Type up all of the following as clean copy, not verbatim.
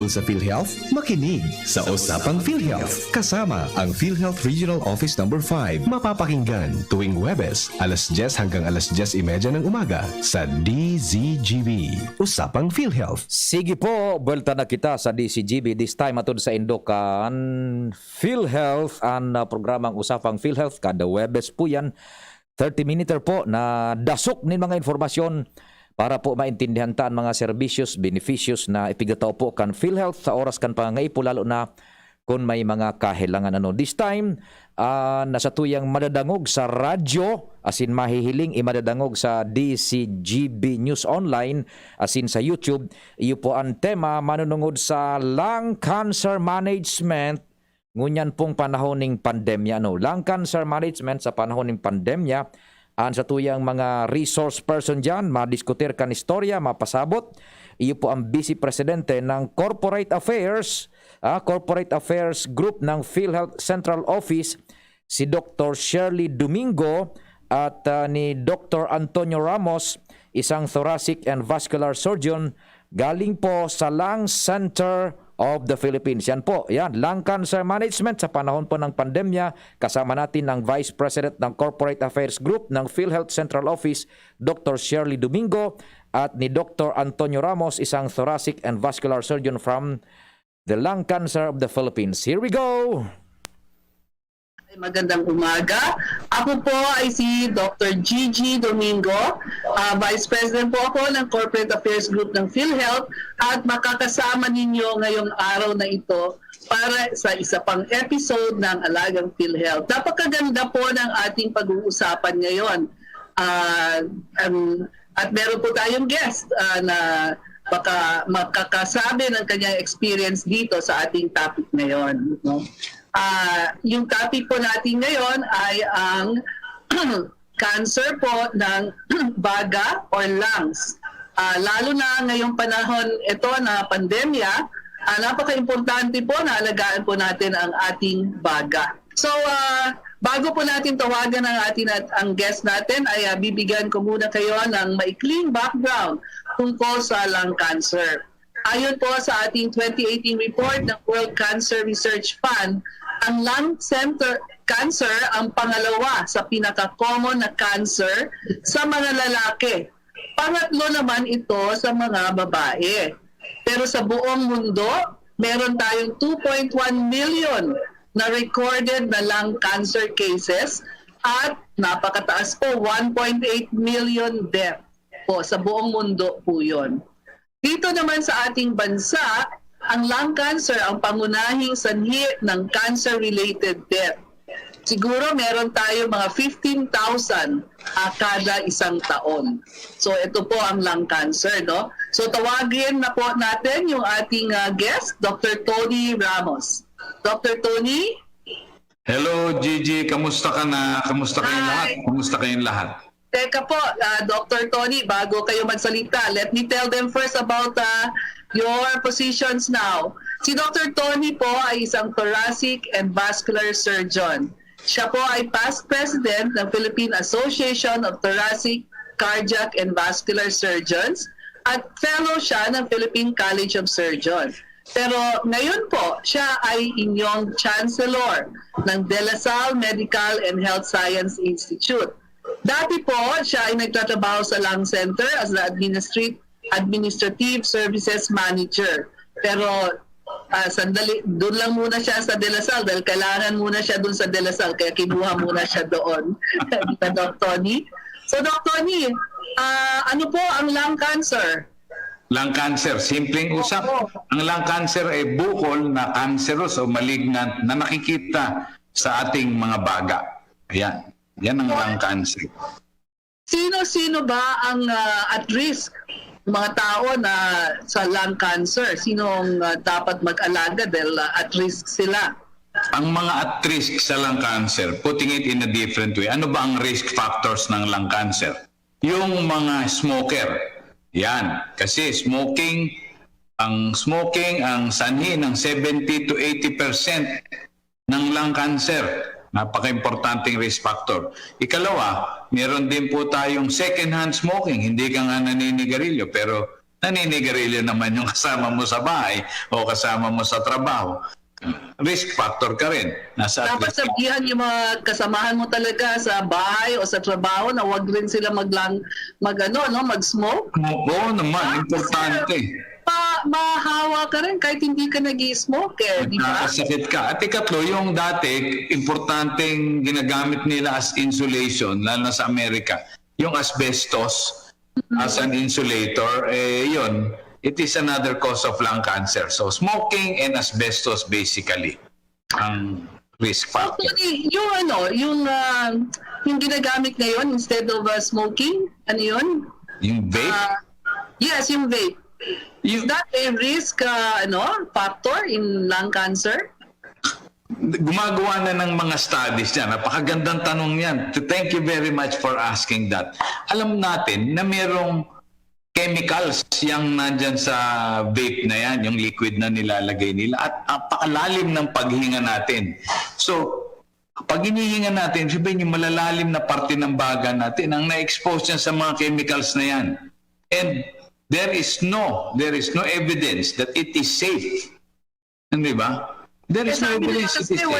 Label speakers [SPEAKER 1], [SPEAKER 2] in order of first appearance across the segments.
[SPEAKER 1] tungkol sa PhilHealth? Makinig sa Usapang PhilHealth. Kasama ang PhilHealth Regional Office No. 5. Mapapakinggan tuwing Huwebes, alas 10 hanggang alas 10:30 ng umaga sa DZGB. Usapang PhilHealth.
[SPEAKER 2] Sige po, bulta na kita sa DCGB. This time atod sa Indokan PhilHealth, ang programang Usapang PhilHealth. Kada Huwebes po yan. 30-minute po na dasok nin mga informasyon para po maintindihan ta ang mga serbisyos, beneficios na ipigataw po kan PhilHealth sa oras kan pangangaipo, lalo na kung may mga kahilangan. This time, nasa tuyang madadangog sa radyo, asin mahihiling imadadangog sa DCGB News Online, asin sa YouTube. Iyo po ang tema, manunungod sa lung cancer management ngunyan pong panahon ng pandemya. Lung cancer management sa panahon ng pandemya. Ang sa tuyang mga resource person dyan, madiskutir kan istorya, mapasabot. Iyo po ang Vice Presidente ng Corporate Affairs Group ng PhilHealth Central Office, si Dr. Shirley Domingo, at ni Dr. Antonio Ramos, isang thoracic and vascular surgeon galing po sa Lung Center of the Philippines. Yan po, lung cancer management sa panahon po ng pandemya. Kasama natin ang Vice President ng Corporate Affairs Group ng PhilHealth Central Office, Dr. Shirley Domingo, at ni Dr. Antonio Ramos, isang thoracic and vascular surgeon from the Lung Cancer of the Philippines. Here we go!
[SPEAKER 3] Magandang umaga. Ako po ay si Dr. Gigi Domingo. Vice President po ako ng Corporate Affairs Group ng PhilHealth, at makakasama ninyo ngayong araw na ito para sa isa pang episode ng Alagang PhilHealth. Napakaganda po ng ating pag-uusapan ngayon. At meron po tayong guest na baka makakasabi ng kanyang experience dito sa ating topic ngayon. No? Yung topic po natin ngayon ay ang cancer po ng baga or lungs. Lalo na ngayong panahon ito na pandemya, napaka-importante po na alagaan po natin ang ating baga. So, bago po natin tawagan ang guest natin, ay bibigyan ko muna kayo ng maikling background tungkol sa lung cancer. Ayon po sa ating 2018 report ng World Cancer Research Fund, ang lung cancer ang pangalawa sa pinaka-common na cancer sa mga lalaki. Pangatlo naman ito sa mga babae. Pero sa buong mundo, meron tayong 2.1 million na recorded na lung cancer cases, at napakataas po, 1.8 million death po sa buong mundo po yun. Dito naman sa ating bansa, ang lung cancer ang pangunahing sanhi ng cancer-related death. Siguro meron tayo mga 15,000 kada isang taon. So ito po ang lung cancer, no? So tawagin na po natin yung ating guest, Dr. Tony Ramos. Dr. Tony?
[SPEAKER 4] Hello, Gigi. Kamusta ka na? Kamusta kayong lahat? Kamusta kayong lahat?
[SPEAKER 3] Teka po, Dr. Tony, bago kayo magsalita, let me tell them first about your positions now. Si Dr. Tony po ay isang thoracic and vascular surgeon. Siya po ay past president ng Philippine Association of Thoracic, Cardiac and Vascular Surgeons, at fellow siya ng Philippine College of Surgeons. Pero ngayon po, siya ay inyong chancellor ng De La Salle Medical and Health Science Institute. Dati po, siya ay nagtatrabaho sa Lung Center as the Administrative Services Manager. Pero sandali, doon lang muna siya sa De La Salle dahil kailangan muna siya doon sa De La Salle, kaya kinuha muna siya doon. Dr. Tony. So, Dr. Tony, ano po ang lung cancer?
[SPEAKER 4] Lung cancer, simpleng usap. Ang lung cancer ay bukol na cancerous o malignant na nakikita sa ating mga baga. Ayan. Yan ang lung cancer.
[SPEAKER 3] Sino-sino ba ang at risk, mga tao na sa lung cancer? Sino ang dapat mag-alaga dahil at risk sila?
[SPEAKER 4] Ang mga at risk sa lung cancer, putting it in a different way, ano ba ang risk factors ng lung cancer? Yung mga smoker. Yan. Kasi ang smoking ang sanhi ng 70 to 80% ng lung cancer. Napaka-importanting risk factor. Ikalawa, meron din po tayong second-hand smoking. Hindi ka nga naninigarilyo, pero naninigarilyo naman yung kasama mo sa bahay o kasama mo sa trabaho. Risk factor ka rin. Nasa
[SPEAKER 3] Dapat sabihan yung mga kasamahan mo talaga sa bahay o sa trabaho na wag rin sila mag-smoke.
[SPEAKER 4] Oo naman, importante.
[SPEAKER 3] Mahawa ka rin kahit hindi ka nag-i-smoke di ba?
[SPEAKER 4] Nagkakasakit ka. At ikatlo, yung dati, importanteng ginagamit nila as insulation, lalo na sa Amerika, yung asbestos as an insulator, yun, it is another cause of lung cancer. So, smoking and asbestos basically ang risk factor.
[SPEAKER 3] Actually, yung ginagamit ngayon instead of smoking, ano yun?
[SPEAKER 4] Yung vape,
[SPEAKER 3] Yes, yung vape. Is that a risk factor in lung cancer?
[SPEAKER 4] gumagawa na ng mga studies yan. Napakagandang tanong yan. Thank you very much for asking that. Alam natin na merong chemicals yung nandyan sa vape na yan, yung liquid na nilalagay nila, at napakalalim ng paghinga natin. So, pag inihinga natin, sabihin yung malalalim na parte ng baga natin, ang na-expose yan sa mga chemicals na yan. And there is no evidence that it is safe. Hindi ba? There is no
[SPEAKER 3] Sabi nila
[SPEAKER 4] evidence it
[SPEAKER 3] kasi
[SPEAKER 4] is safe.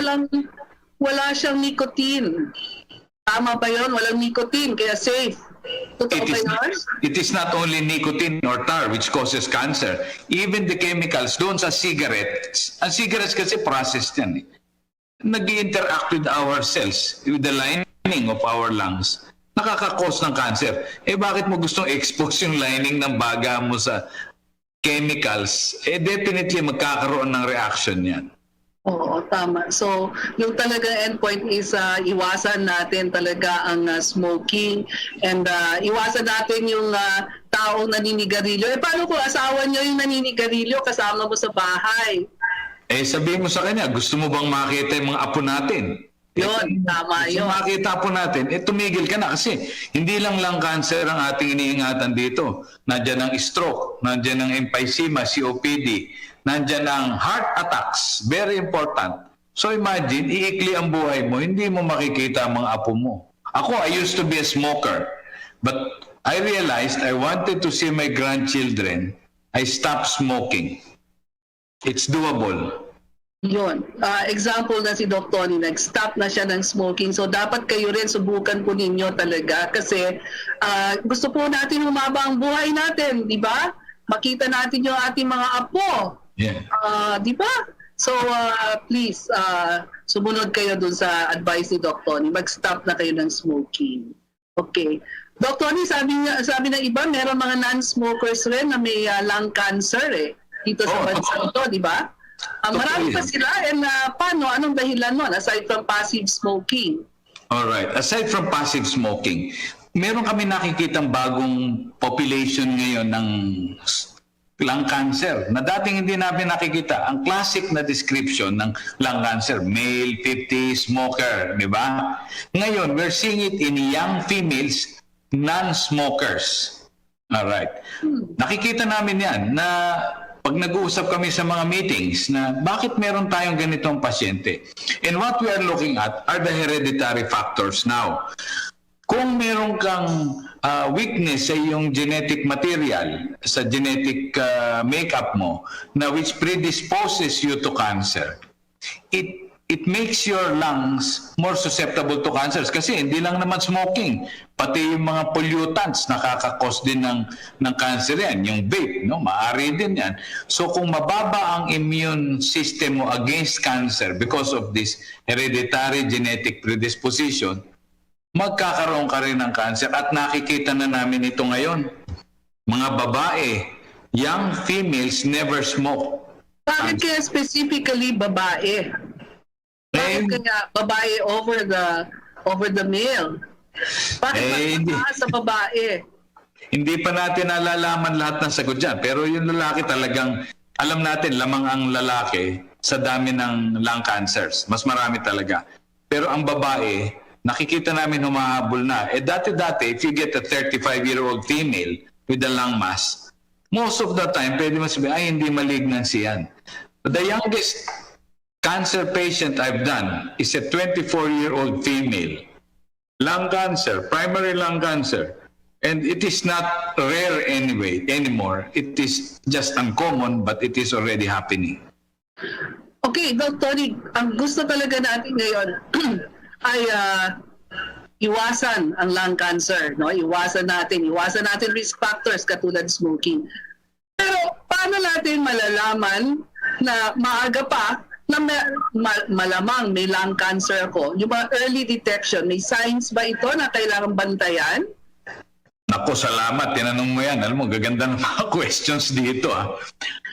[SPEAKER 3] wala siyang nicotine. Tama ba yun? Walang nicotine, kaya safe. Totoo ba yun?
[SPEAKER 4] It is not only nicotine or tar which causes cancer. Even the chemicals doon sa cigarettes. Ang cigarettes kasi processed yan. Nag-interact with our cells, with the lining of our lungs. Nakaka-cause ng cancer. Bakit mo gustong expose yung lining ng baga mo sa chemicals? Definitely magkakaroon ng reaction yan.
[SPEAKER 3] Oo, tama. So, yung talagang endpoint is iwasan natin talaga ang smoking and iwasan natin yung taong naninigarilyo. Paano kung asawa nyo yung naninigarilyo kasama mo sa bahay?
[SPEAKER 4] Sabihin mo sa kanya, gusto mo bang makita yung mga apo natin?
[SPEAKER 3] Yun, tama yun.
[SPEAKER 4] Kung makita po natin, tumigil ka na kasi hindi lang cancer ang ating iniingatan dito. Nandiyan ang stroke, nandiyan ang emphysema, COPD, nandiyan ang heart attacks, very important. So imagine, iikli ang buhay mo, hindi mo makikita ang mga apo mo. Ako, I used to be a smoker, but I realized I wanted to see my grandchildren. I stopped smoking. It's doable.
[SPEAKER 3] Yun. Example na si Doc Tony, nag-stop na siya ng smoking. So, dapat kayo rin subukan po ninyo talaga kasi gusto po natin humaba ang buhay natin, di ba? Makita natin yung ating mga apo.
[SPEAKER 4] Yeah.
[SPEAKER 3] Di ba? So, please, sumunod kayo dun sa advice ni Doc Tony. Mag-stop na kayo ng smoking. Okay. Doc Tony, sabi ng iba, meron mga non-smokers rin na may lung cancer dito sa bansa ito, di ba? Marami pa sila and paano? Anong dahilan nun aside from passive smoking?
[SPEAKER 4] Alright. Aside from passive smoking, meron kami nakikitang bagong population ngayon ng lung cancer na dating hindi namin nakikita. Ang classic na description ng lung cancer, male, 50, smoker, di ba? Ngayon, we're seeing it in young females, non-smokers. Alright. Nakikita namin yan na pag nag-uusap kami sa mga meetings na bakit meron tayong ganitong pasyente. And what we are looking at are the hereditary factors now. Kung meron kang weakness sa iyong genetic material, sa genetic makeup mo, na which predisposes you to cancer, it makes your lungs more susceptible to cancers. Kasi hindi lang naman smoking, pati yung mga pollutants nakakakos din ng cancer yan. Yung vape, no? Maaari din yan. So kung mababa ang immune system mo against cancer because of this hereditary genetic predisposition, magkakaroon ka rin ng cancer. At nakikita na namin ito ngayon. Mga babae, young females never smoke.
[SPEAKER 3] Bakit kaya specifically babae? Bakit kaya babae over the male? Bakit mas sa babae?
[SPEAKER 4] Hindi pa natin nalalaman lahat ng sagot dyan. Pero yung lalaki talagang, alam natin, lamang ang lalaki sa dami ng lung cancers. Mas marami talaga. Pero ang babae, nakikita namin humahabol na. Dati-dati, if you get a 35-year-old female with a lung mass, most of the time, pwede mo sabihin, ay, hindi malignancy yan. But the youngest cancer patient I've done is a 24-year-old female. Lung cancer, primary lung cancer. And it is not rare anymore. It is just uncommon, but it is already happening.
[SPEAKER 3] Okay, Dr. Tony, ang gusto talaga natin ngayon ay iwasan ang lung cancer, no? Iwasan natin risk factors katulad smoking. Pero paano natin malalaman na maaga pa na malamang may lung cancer ko? Yung mga early detection, may signs ba ito na kailangan bantayan?
[SPEAKER 4] Naku, salamat. Tinanong mo yan. Alam mo, gaganda ng mga questions dito.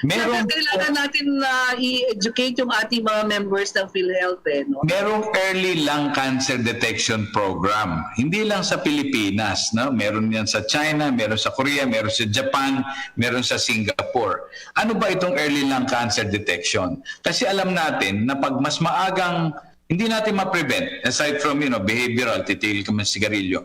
[SPEAKER 3] Meron, kailangan natin i-educate yung ating mga members ng PhilHealth. No?
[SPEAKER 4] Merong early lung cancer detection program. Hindi lang sa Pilipinas. No? Meron yan sa China, meron sa Korea, meron sa Japan, meron sa Singapore. Ano ba itong early lung cancer detection? Kasi alam natin na pag mas maagang, hindi natin ma-prevent, aside from behavioral, titigil ka man sigarilyo.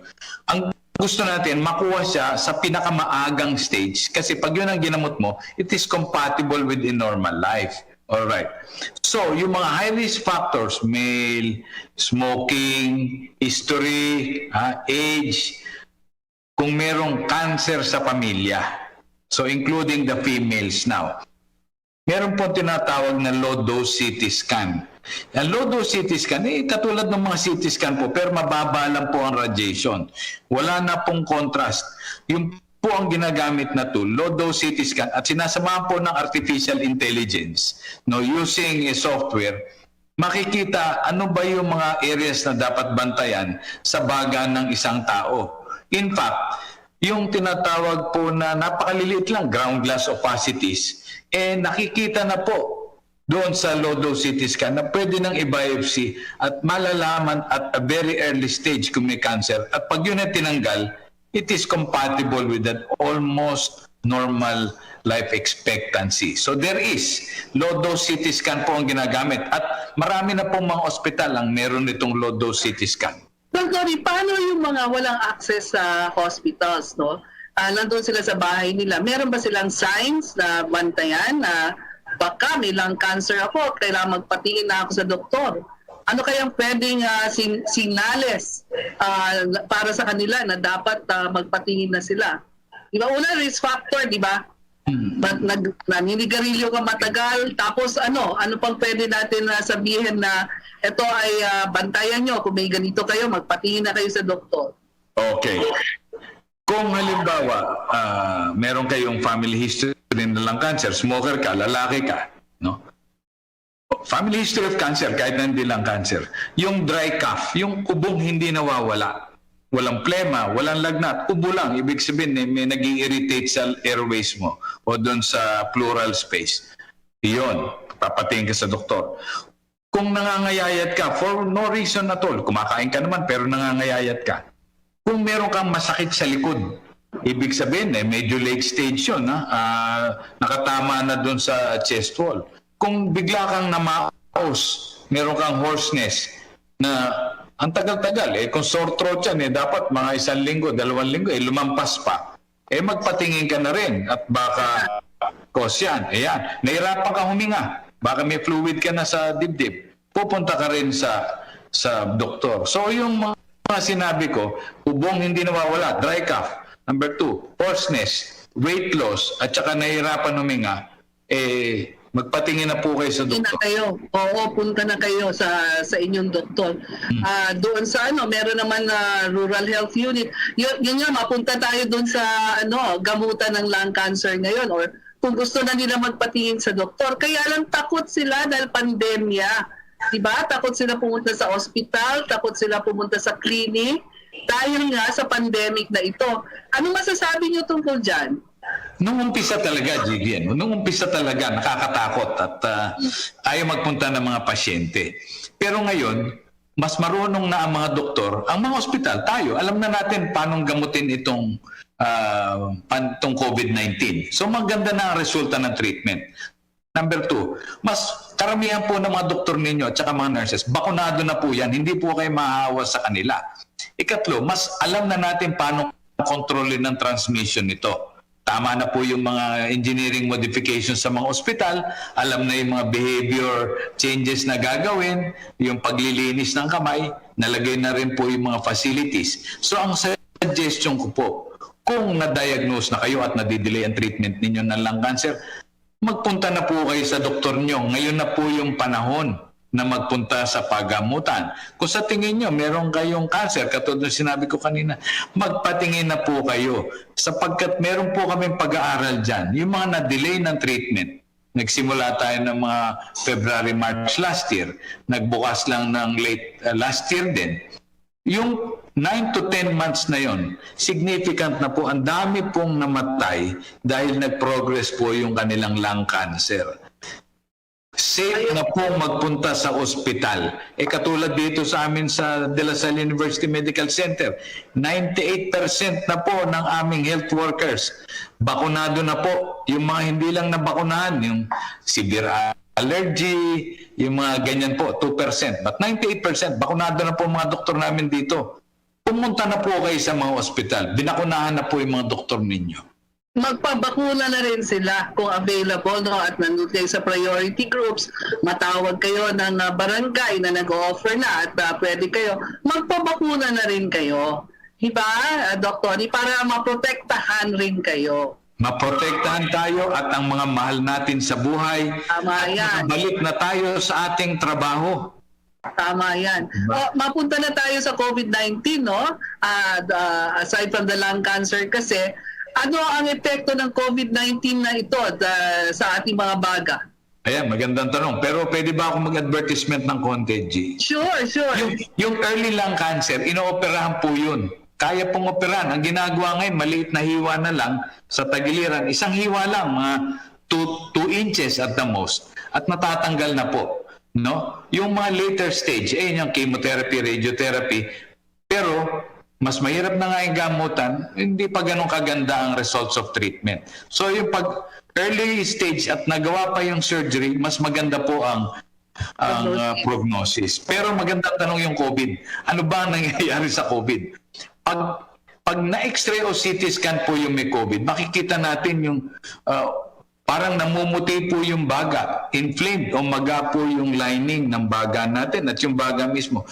[SPEAKER 4] Ang gusto natin makuha siya sa pinakamaagang stage kasi pag yun ang ginamot mo, it is compatible with a normal life. All right. So, yung mga high risk factors, male, smoking, history, age, kung merong cancer sa pamilya, so including the females now, meron po tinatawag na low-dose CT scan. Ang low-dose CT scan, katulad ng mga CT scan po, pero mababa lang po ang radiation. Wala na pong contrast. Yung po ang ginagamit na tool, low-dose CT scan, at sinasamahan po ng artificial intelligence, using a software, makikita ano ba yung mga areas na dapat bantayan sa baga ng isang tao. In fact, yung tinatawag po na napakaliliit lang, ground glass opacities, nakikita na po doon sa low-dose CT scan na pwede nang i-biopsy at malalaman at a very early stage kung may cancer. At pag yun ay tinanggal, it is compatible with that almost normal life expectancy. So there is low-dose CT scan po ang ginagamit at marami na pong mga ospital ang meron nitong low-dose CT scan.
[SPEAKER 3] Dr. Paano yung mga walang access sa hospitals, no? Nandun sila sa bahay nila. Meron ba silang signs na bantayan na baka may lung cancer ako, kailangan magpatingin na ako sa doktor? Ano kayang pwedeng signales para sa kanila na dapat magpatingin na sila? Di ba? Una, risk factor, di ba? Naninigarilyo ka matagal, tapos ano pang pwede natin sabihin na ito ay bantayan nyo, kung may ganito kayo, magpatingin na kayo sa doktor.
[SPEAKER 4] Okay. Kung halimbawa, meron kayong family history ng lung cancer, smoker ka, lalaki ka, no? Family history of cancer, kahit na hindi lang cancer. Yung dry cough, yung ubong hindi nawawala. Walang plema, walang lagnat, ubo lang. Ibig sabihin, may nag-irritate sa airways mo o doon sa pleural space. Iyon, papatingin ka sa doktor. Kung nangangayayat ka, for no reason at all, kumakain ka naman pero nangangayayat ka. Kung meron kang masakit sa likod, ibig sabihin, medyo late stage yun. Nakatama na doon sa chest wall. Kung bigla kang namaos, meron kang hoarseness na ang tagal-tagal, kung sore throat yan, dapat mga 1 linggo, 2 linggo, lumampas pa. Magpatingin ka na rin at baka cause yan. Ayan, nahirapan ka huminga. Baka may fluid ka na sa dibdib. Pupunta ka rin sa doktor. So yung mga sinabi ko, ubong hindi nawawala, dry cough. Number 2, hoarseness, weight loss, at saka nahihirapan huminga, magpatingin na po kayo sa doktor.
[SPEAKER 3] Punta na kayo sa inyong doktor. Doon sa meron naman na rural health unit. Yun nga, mapunta tayo doon sa gamutan ng lung cancer ngayon, or kung gusto na nila magpatingin sa doktor. Kaya lang takot sila dahil pandemya. Diba? Takot sila pumunta sa ospital, takot sila pumunta sa clinic dahil nga sa pandemic na ito. Ano masasabi niyo tungkol dyan?
[SPEAKER 4] Nung umpisa talaga, Gideon, nung umpisa talaga, nakakatakot at ayaw magpunta ng mga pasyente. Pero ngayon, mas marunong na ang mga doktor, ang mga ospital, tayo, alam na natin paano gamutin itong COVID-19. So maganda na ang resulta ng treatment. Number 2, mas karamihan po ng mga doktor ninyo at saka mga nurses, bakunado na po yan, hindi po kayo mahahawa sa kanila. Ikatlo, mas alam na natin paano kontrolin ng transmission nito. Tama na po yung mga engineering modifications sa mga ospital, alam na yung mga behavior changes na gagawin, yung paglilinis ng kamay, nalagay na rin po yung mga facilities. So ang suggestion ko po, kung na-diagnose na kayo at nadidelay ang treatment ninyo ng lung cancer, magpunta na po kayo sa doktor nyo. Ngayon na po yung panahon na magpunta sa pagamutan. Kung sa tingin nyo, meron kayong cancer, katulad ng sinabi ko kanina, magpatingin na po kayo. Sapagkat meron po kaming pag-aaral dyan. Yung mga na-delay ng treatment, nagsimula tayo ng mga February, March last year, nagbukas lang ng late last year din. Yung 9 to 10 months na yon, significant na po, ang dami pong namatay dahil nag-progress po yung kanilang lung cancer. Safe na po magpunta sa ospital. Katulad dito sa amin sa De La Salle University Medical Center, 98% na po ng aming health workers. Bakunado na po. Yung mga hindi lang nabakunahan, yung severe allergy, yung mga ganyan po, 2%. But 98%, bakunado na po mga doktor namin dito. Pumunta na po kayo sa mga ospital. Binakunahan na po yung mga doktor ninyo.
[SPEAKER 3] Magpabakuna na rin sila kung available, no, at nandun kayo sa priority groups, matawag kayo ng barangay na nag-offer na at pwede kayo, magpabakuna na rin kayo. Diba, Dr. Para maprotektahan rin kayo.
[SPEAKER 4] Maprotektahan tayo at ang mga mahal natin sa buhay.
[SPEAKER 3] Tama yan.
[SPEAKER 4] Balik na tayo sa ating trabaho.
[SPEAKER 3] Tama yan. Mapunta na tayo sa COVID-19, no? Aside from the lung cancer kasi, ano ang epekto ng COVID-19 na ito sa ating mga baga?
[SPEAKER 4] Ayan, magandang tanong. Pero pwede ba ako mag-advertisement ng konti, G?
[SPEAKER 3] Sure.
[SPEAKER 4] Yung early lung cancer, inooperahan po yun. Kaya pong operahan. Ang ginagawa ngayon, maliit na hiwa na lang sa tagiliran. Isang hiwa lang, mga 2 inches at the most. At natatanggal na po. No? Yung mga later stage, yung chemotherapy, radiotherapy. Pero mas mahirap na nga yung gamutan, hindi pa ganun kaganda ang results of treatment. So yung pag early stage at nagawa pa yung surgery, mas maganda po ang prognosis. Pero magandang tanong yung COVID. Ano ba ang nangyayari sa COVID? Pag na-x-ray o CT scan po yung may COVID, makikita natin yung parang namumuti po yung baga, inflamed o maga po yung lining ng baga natin at yung baga mismo.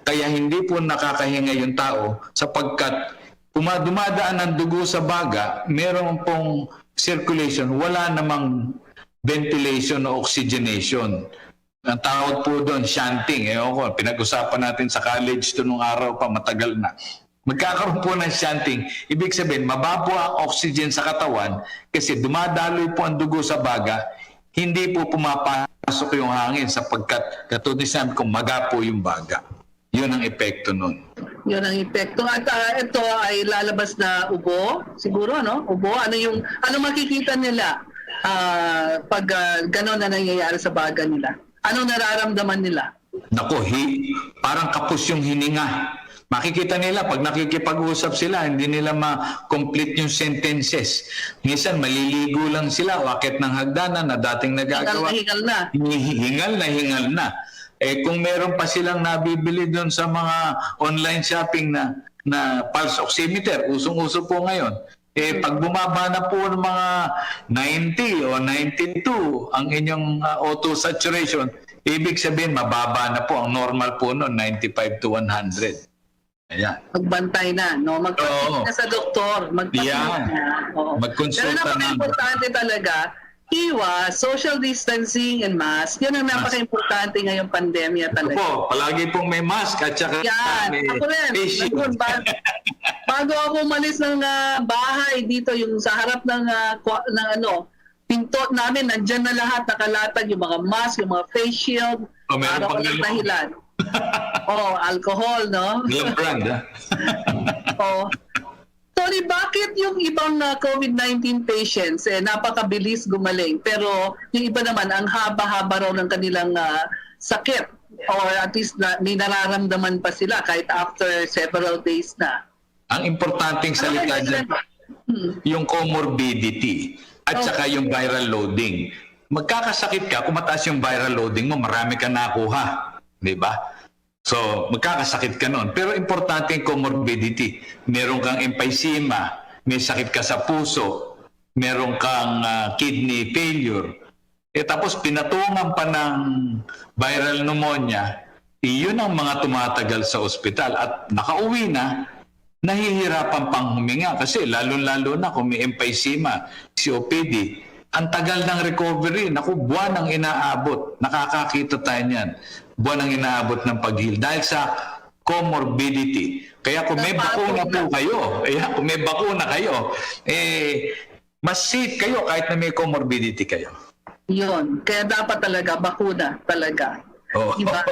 [SPEAKER 4] Kaya hindi po nakakahinga yung tao sapagkat dumadaan ng dugo sa baga, meron pong circulation, wala namang ventilation o oxygenation. Ang tawag po doon, shunting. Pinag-usapan natin sa college to nung araw pa, matagal na. Magkakaroon po ng shunting. Ibig sabihin, mababa ang oxygen sa katawan kasi dumadaloy po ang dugo sa baga, hindi po pumapasok yung hangin sapagkat katulad sabi kong maga po yung baga. Yun ang epekto nun.
[SPEAKER 3] Yun ang epekto. At ito ay lalabas na ubo, siguro, no? Ubo. Ano makikita nila pag gano'n na nangyayari sa baga nila? Anong nararamdaman nila?
[SPEAKER 4] Naku, parang kapos yung hininga. Makikita nila, pag nakikipag-usap sila, hindi nila ma-complete yung sentences. Minsan, maliligo lang sila, wakit ng hagdanan na dating nagagawa.
[SPEAKER 3] Hingal na.
[SPEAKER 4] Hingal na. Kung meron pa silang nabibili doon sa mga online shopping na pulse oximeter, usong-uso po ngayon. Pag bumaba na po ng mga 90 o 92 ang inyong O2 saturation, ibig sabihin mababa na po. Ang normal po noon, 95 to 100. Ayan.
[SPEAKER 3] Magbantay na, no? Magpatingin na sa doktor. Magpatingin na.
[SPEAKER 4] Magkonsulta
[SPEAKER 3] Pero napaka-importante talaga, iwas, social distancing and mask. Yan ang napaka-importante ngayong pandemya talaga.
[SPEAKER 4] Po, palagi pong may mask at saka may
[SPEAKER 3] ako rin.
[SPEAKER 4] face shield.
[SPEAKER 3] Bago ako umalis ng bahay dito, yung sa harap ng pinto namin, nandyan na lahat, nakalatag yung mga mask, yung mga face shield,
[SPEAKER 4] Meron
[SPEAKER 3] para
[SPEAKER 4] pang
[SPEAKER 3] walang
[SPEAKER 4] lalo.
[SPEAKER 3] dahilan. Alcohol, no?
[SPEAKER 4] Ilang brand, ha?
[SPEAKER 3] Tony, bakit yung ibang COVID-19 patients napakabilis gumaling pero yung iba naman ang haba-haba raw ng kanilang sakit or at least may nararamdaman pa sila kahit after several days na?
[SPEAKER 4] Ang importanteng salita dyan, yung comorbidity at saka yung viral loading. Magkakasakit ka, kung mataas yung viral loading mo, marami ka nakuha. Di ba? So, magkakasakit ka nun. Pero importante yung comorbidity. Meron kang emphysema, may sakit ka sa puso, meron kang kidney failure. Tapos pinatungan pa ng viral pneumonia, yun ang mga tumatagal sa ospital. At nakauwi na, nahihirapan pang huminga kasi lalo-lalo na kung may emphysema, COPD, ang tagal ng recovery, naku, buwan ang inaabot. Nakakakita tayo niyan. Buwan ang inaabot ng pag-heal dahil sa comorbidity. Kaya kung may bakuna po kayo, kung may bakuna kayo, mas safe kayo kahit na may comorbidity kayo.
[SPEAKER 3] Yun. Kaya dapat talaga, bakuna talaga.
[SPEAKER 4] Oo.
[SPEAKER 3] Diba?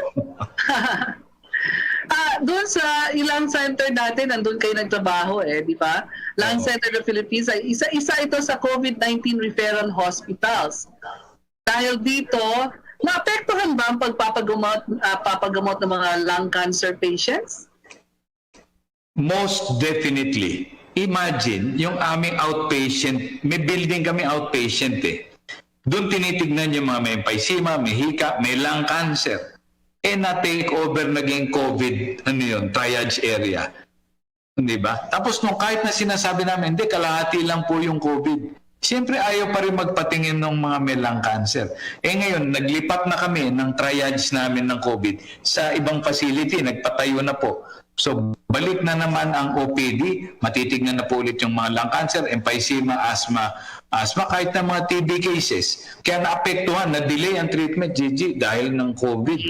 [SPEAKER 3] Doon sa ilang center natin, nandun kayo nagtrabaho di ba? Lung Center of the Philippines ay isa ito sa COVID-19 referral hospitals. Dahil dito, naapektuhan ba ang papagamot ng mga lung cancer patients?
[SPEAKER 4] Most definitely. Imagine, yung aming outpatient, may building kami outpatient Doon tinitignan yung mga may emphysema, may hika, may lung cancer. Na-take over naging COVID, triage area. Di ba? Tapos nung kahit na sinasabi namin, hindi, kalahati lang po yung COVID. Siyempre ayaw pa rin magpatingin ng mga may lung cancer. Ngayon, naglipat na kami ng triage namin ng COVID sa ibang facility, nagpatayo na po. So, balik na naman ang OPD, matitignan na po ulit yung mga lung cancer, emphysema, asthma, kahit na mga TB cases. Kaya naapektuhan, na-delay ang treatment, Gigi, dahil ng COVID.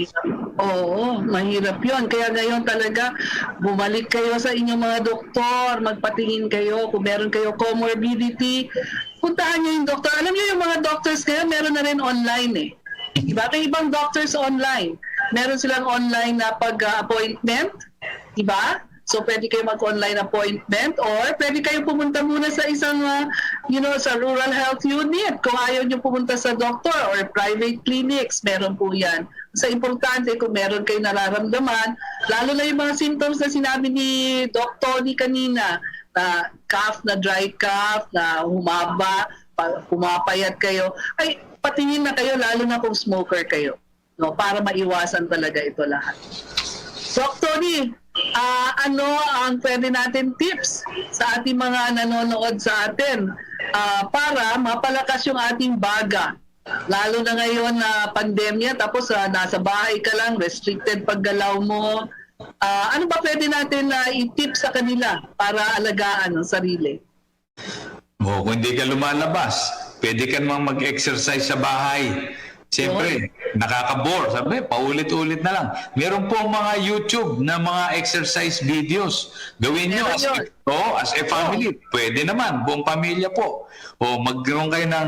[SPEAKER 3] Oo, mahirap yun. Kaya ngayon talaga, bumalik kayo sa inyong mga doktor, magpatingin kayo, kung meron kayo comorbidity, puntahan niyo yung doktor. Alam niyo yung mga doctors ngayon, meron na rin online Diba? May ibang doctors online. Meron silang online na pag-appointment, diba? So, pwede kayo mag-online appointment or pwede kayo pumunta muna sa isang, sa rural health unit. Kung ayaw nyo pumunta sa doctor or private clinics, meron po yan. So, importante kung meron kayo nararamdaman, lalo na yung mga symptoms na sinabi ni Doc Tony kanina, na cough, na dry cough, na humaba, pumapayat kayo, ay patingin na kayo, lalo na kung smoker kayo. No, para maiwasan talaga ito lahat. Doc Tony, ano ang pwede natin tips sa ating mga nanonood sa atin para mapalakas yung ating baga? Lalo na ngayon na pandemya, tapos nasa bahay ka lang, restricted paggalaw mo. Ano ba pwede natin i-tip sa kanila para alagaan ang sarili?
[SPEAKER 4] Kung hindi ka lumalabas, pwede ka namang mag-exercise sa bahay. Siyempre, nakaka-bore. Sabi, paulit-ulit na lang. Meron po mga YouTube na mga exercise videos. Gawin nyo as a family. Pwede naman, buong pamilya po. O magkaroon kayo ng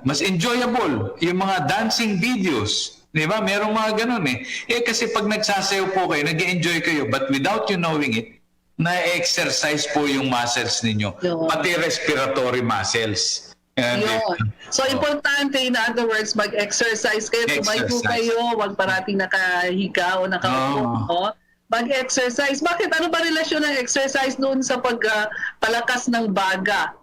[SPEAKER 4] mas enjoyable, yung mga dancing videos. Di ba? Merong mga ganun kasi pag nagsasayaw po kayo, nag-enjoy kayo, but without you knowing it, na-exercise po yung muscles ninyo. Pati respiratory muscles.
[SPEAKER 3] So, importante, in other words, mag-exercise kayo, tumayo kayo, huwag parating nakahiga o nakaupo. Mag-exercise. Bakit? Ano ba relasyon ng exercise doon sa pagpalakas ng baga?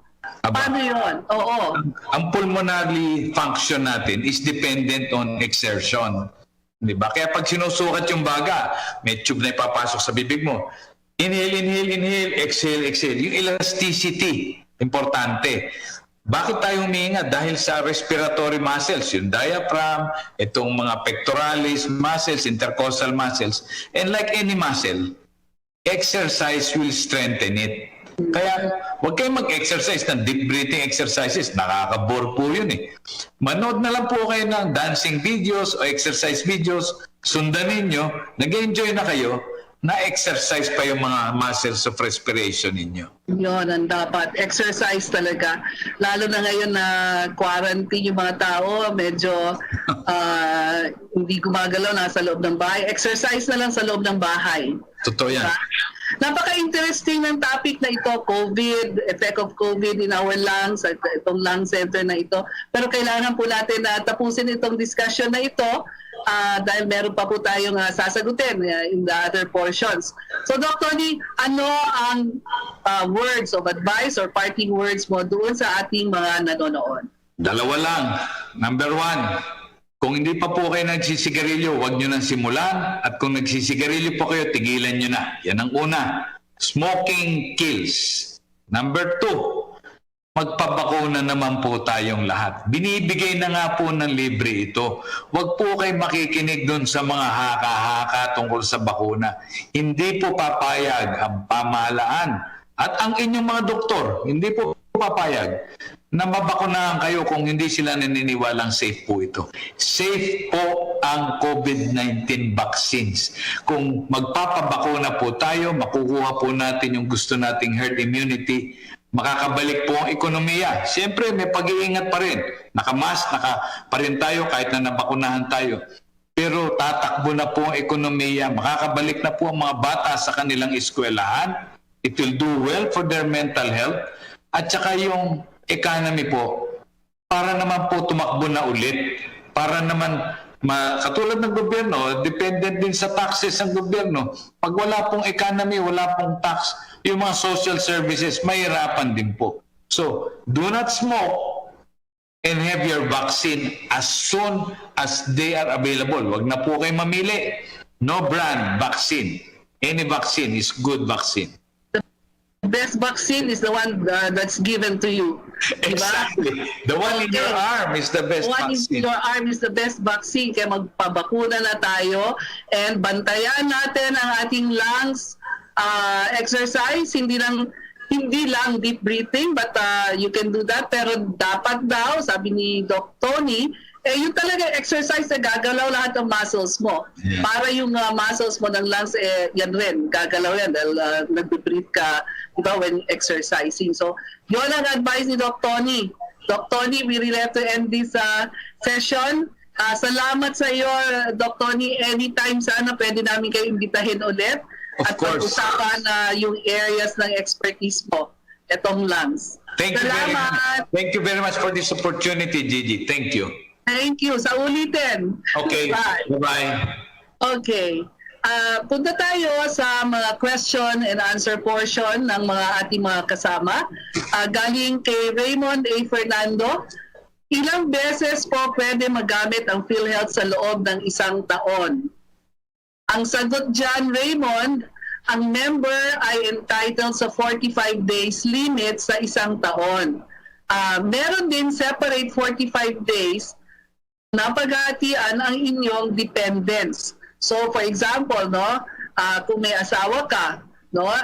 [SPEAKER 3] Paano yun? Oo.
[SPEAKER 4] Ang pulmonary function natin is dependent on exertion. Diba? Kaya pag sinusukat yung baga, may tube na ipapasok sa bibig mo. Inhale, exhale. Yung elasticity, importante. Bakit tayo humihinga? Dahil sa respiratory muscles, yung diaphragm, itong mga pectoralis muscles, intercostal muscles, and like any muscle, exercise will strengthen it. Kaya huwag kayong mag-exercise ng deep breathing exercises. Nakaka-bore po yun Manood na lang po kayo ng dancing videos o exercise videos. Sundan ninyo, nag-enjoy na kayo, na-exercise pa yung mga muscles of respiration ninyo.
[SPEAKER 3] Yun ang dapat. Exercise talaga. Lalo na ngayon na quarantine yung mga tao, medyo hindi gumagalaw, nasa loob ng bahay. Exercise na lang sa loob ng bahay.
[SPEAKER 4] Totoo yan.
[SPEAKER 3] Napaka-interesting ng topic na ito, COVID, effect of COVID in our lungs, at itong lung center na ito. Pero kailangan po natin na tapusin itong discussion na ito dahil meron pa po tayong sasagutin in the other portions. So, Dr. Tony, ano ang words of advice or parting words mo doon sa ating mga nanonood?
[SPEAKER 4] Dalawa lang. Number 1, kung hindi pa po kayo nagsisigarilyo, huwag nyo nang simulan. At kung nagsisigarilyo po kayo, tigilan nyo na. Yan ang una. Smoking kills. Number 2, magpabakuna naman po tayong lahat. Binibigay na nga po ng libre ito. Huwag po kayo makikinig doon sa mga haka-haka tungkol sa bakuna. Hindi po papayag ang pamahalaan at ang inyong mga doktor, hindi po papayag na mabakunahan kayo kung hindi sila naniniwalang safe po ito. Safe po ang COVID-19 vaccines. Kung magpapabakuna po tayo, makukuha po natin yung gusto nating herd immunity, makakabalik po ang ekonomiya. Siyempre, may pag-iingat pa rin. Nakamask, pa rin tayo kahit na nabakunahan tayo. Pero tatakbo na po ang ekonomiya, makakabalik na po ang mga bata sa kanilang eskwelahan. It will do well for their mental health. At saka yung economy po, para naman po tumakbo na ulit. Para naman, katulad ng gobyerno, dependent din sa taxes ng gobyerno. Pag wala pong economy, wala pong tax, yung mga social services, mahirapan din po. So, do not smoke and have your vaccine as soon as they are available. Wag na po kayo mamili. No brand vaccine. Any vaccine is good vaccine.
[SPEAKER 3] The best vaccine is the one that's given to you. Diba?
[SPEAKER 4] Exactly. The one in your arm is the best
[SPEAKER 3] The one in
[SPEAKER 4] vaccine.
[SPEAKER 3] your arm is the best vaccine. Kaya magpabakuna na tayo and bantayan natin ang ating lungs. Exercise, hindi lang deep breathing, but you can do that. Pero dapat daw, sabi ni Doc Tony, yung talaga exercise na gagalaw lahat ng muscles mo.
[SPEAKER 4] Yeah.
[SPEAKER 3] Para yung muscles mo ng lungs, yan rin, gagalaw yan dahil nag-breathe ka, diba, when exercising. So, yun ang advice ni Doc Tony. Doc Tony, we really have to end this session. Salamat sa iyo, Doc Tony. Anytime sana pwede namin kayo imbitahin ulit.
[SPEAKER 4] Of
[SPEAKER 3] At
[SPEAKER 4] course.
[SPEAKER 3] pag-usapan yung areas ng expertise mo, itong lungs.
[SPEAKER 4] Thank you very much.
[SPEAKER 3] Salamat.
[SPEAKER 4] Thank you very much for this opportunity, Gigi. Thank you.
[SPEAKER 3] Thank you. Sa ulitin.
[SPEAKER 4] Okay.
[SPEAKER 3] Bye.
[SPEAKER 4] Bye-bye.
[SPEAKER 3] Okay. Punta tayo sa mga question and answer portion ng mga ating mga kasama. Galing kay Raymond A. Fernando. Ilang beses po pwede magamit ang PhilHealth sa loob ng 1 taon? Ang sagot dyan, Raymond, ang member ay entitled sa 45 days limit sa 1 taon. Meron din separate 45 days na paghahatian ang inyong dependents. So for example, kung may asawa ka,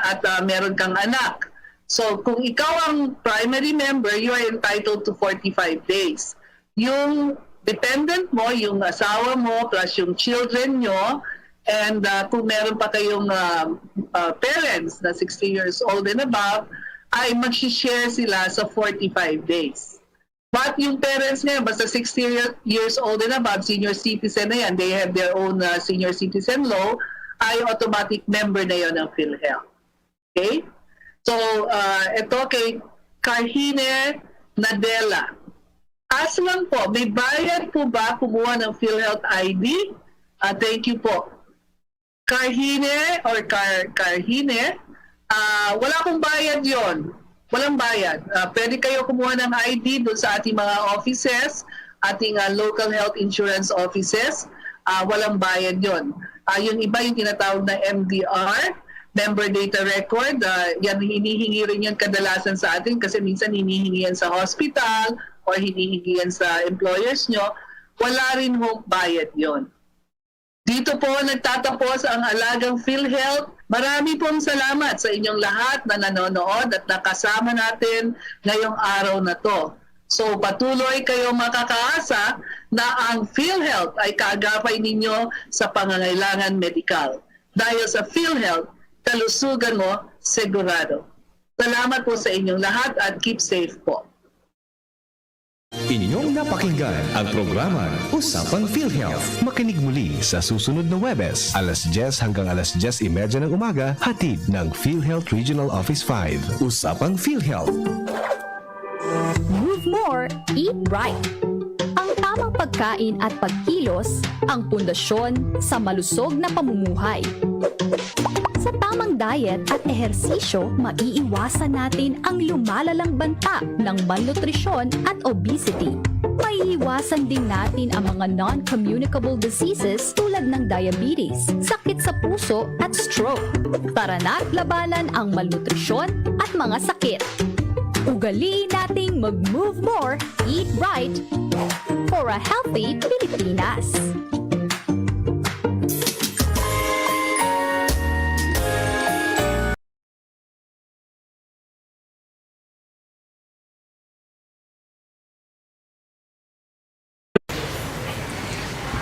[SPEAKER 3] at meron kang anak. So kung ikaw ang primary member, you are entitled to 45 days. Yung dependent mo, yung asawa mo plus yung children nyo, and kung meron pa kayong parents na 60 years old and above, ay mag-share sila sa 45 days. But yung parents ngayon, basta 60 years old and above, senior citizen na yan, they have their own senior citizen law, ay automatic member na yon ng PhilHealth. Okay? So, ito kay Carhine Nadella. Aslan po, may bayad po ba kumuha ng PhilHealth ID? Thank you po. Carhine or Carhine, wala akong bayad yon. Walang bayad. Pwede kayo kumuha ng ID doon sa ating mga offices, ating local health insurance offices. Walang bayad yon. Yung iba yung tinatawag na MDR, Member Data Record. Yan, hinihingi rin yan kadalasan sa atin kasi minsan hinihingi yan sa hospital or hinihingi yan sa employers nyo. Wala rin hong bayad yon. Dito po nagtatapos ang Alagang PhilHealth. Marami pong salamat sa inyong lahat na nanonood at nakasama natin ngayong araw na to. So patuloy kayo makakaasa na ang PhilHealth ay kaagapay ninyo sa pangangailangan medikal. Dahil sa PhilHealth, kalusugan mo sigurado. Salamat po sa inyong lahat at keep safe po.
[SPEAKER 1] Inyong napakinggan ang programa Usapang PhilHealth. Makinig muli sa susunod na Webes, alas 10 hanggang alas 10:30 ng umaga, hatid ng PhilHealth Regional Office 5. Usapang PhilHealth.
[SPEAKER 5] Move more, eat right. Ang tamang pagkain at pagkilos ang pundasyon sa malusog na pamumuhay. Sa tamang diet at ehersisyo, maiiwasan natin ang lumalalang banta ng malnutrisyon at obesity. Maiiwasan din natin ang mga non-communicable diseases tulad ng diabetes, sakit sa puso at stroke. Tara na, labanan ang malnutrisyon at mga sakit. Ugaliin nating mag-move more, eat right, for a healthy Pilipinas.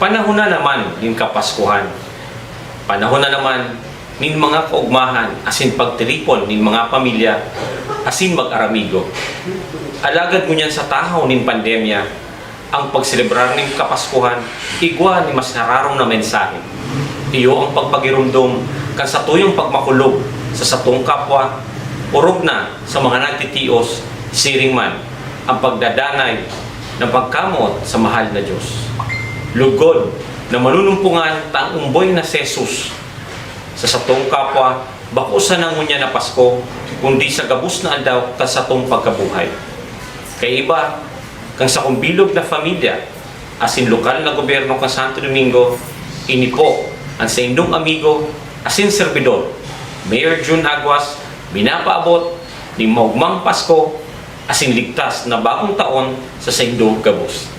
[SPEAKER 6] Panahon na naman nin Kapaskuhan. Panahon na naman nin mga kaugmahan asin pagtiripon nin mga pamilya asin mag-aramigo. Alagad mo niyan sa tahaw nin pandemya ang pagselebrar nin Kapaskuhan igwa ni mas nararong na mensahe. Iyo ang pagpagirumdum kan sa tuyong pagmakulog sa satong kapwa urog na sa mga nagtitios siring man ang pagdadanay ng pagkamot sa mahal na Diyos. Lugod na manunumpungan tang umboy na si Jesus sa satong kapwa bako sa nangunya na Pasko kundi sa gabus na aldaw ka sa atong pagkabuhay. Kay iba kang sa kumbilog na pamilya asin lokal na gobyerno kang Santo Domingo ini po ang sa indong amigo asin servidor Mayor June Aguas binapaabot ni maugmang Pasko asin ligtas na bagong taon sa indong gabus.